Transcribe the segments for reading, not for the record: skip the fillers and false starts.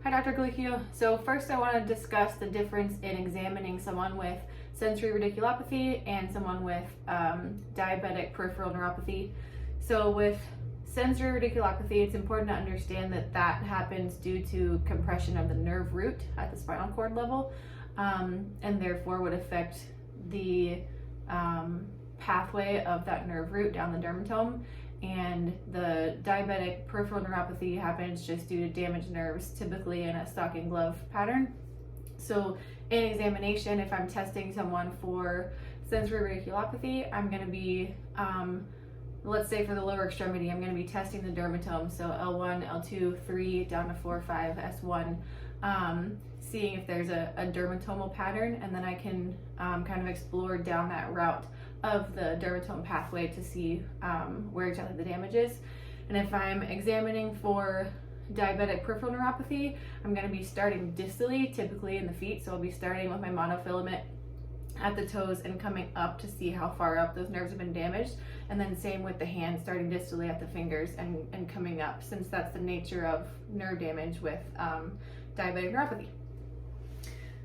Hi, Dr. Galicchio. So first I want to discuss the difference in examining someone with sensory radiculopathy and someone with diabetic peripheral neuropathy. So with sensory radiculopathy, it's important to understand that that happens due to compression of the nerve root at the spinal cord level, and therefore would affect the pathway of that nerve root down the dermatome. And the diabetic peripheral neuropathy happens just due to damaged nerves, typically in a stocking glove pattern. So in examination, if I'm testing someone for sensory radiculopathy, I'm going to be, let's say for the lower extremity, I'm going to be testing the dermatome, so L1, L2, 3, down to 4, 5, S1, seeing if there's a dermatomal pattern, and then I can kind of explore down that route of the dermatome pathway to see where exactly the damage is. And if I'm examining for diabetic peripheral neuropathy, I'm going to be starting distally, typically in the feet, so I'll be starting with my monofilament at the toes and coming up to see how far up those nerves have been damaged, and then same with the hand, starting distally at the fingers and coming up, since that's the nature of nerve damage with diabetic neuropathy.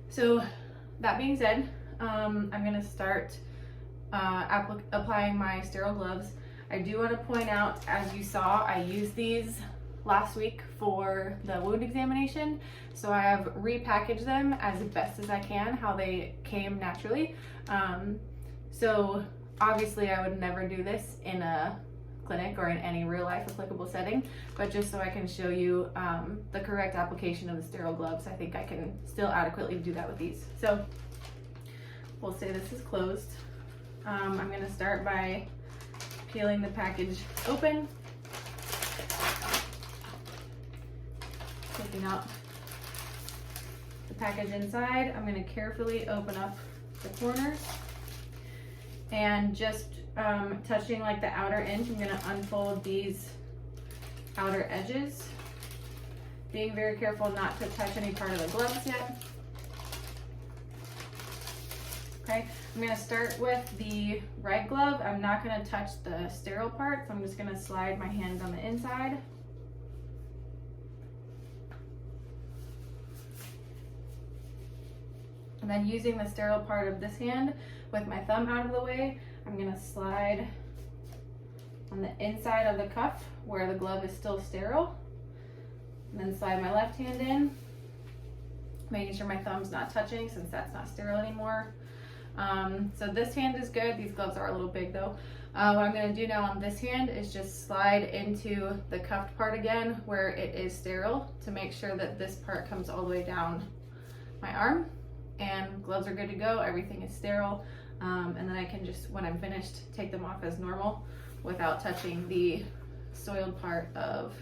So that being said, I'm going to start applying my sterile gloves. I do want to point out, as you saw, I used these last week for the wound examination, so I have repackaged them as best as I can, how they came naturally. So obviously I would never do this in a clinic or in any real life applicable setting, but just so I can show you the correct application of the sterile gloves, I think I can still adequately do that with these. So we'll say this is closed. I'm going to start by peeling the package open, taking out the package inside. I'm going to carefully open up the corners, and just touching like the outer inch, I'm going to unfold these outer edges, being very careful not to touch any part of the gloves yet. Okay, I'm going to start with the right glove. I'm not going to touch the sterile part, so I'm just going to slide my hand on the inside. And then using the sterile part of this hand with my thumb out of the way, I'm going to slide on the inside of the cuff where the glove is still sterile. And then slide my left hand in, making sure my thumb's not touching since that's not sterile anymore. So this hand is good. These gloves are a little big though. What I'm going to do now on this hand is just slide into the cuffed part again where it is sterile to make sure that this part comes all the way down my arm. And gloves are good to go. Everything is sterile. And then I can just, when I'm finished, take them off as normal without touching the soiled part of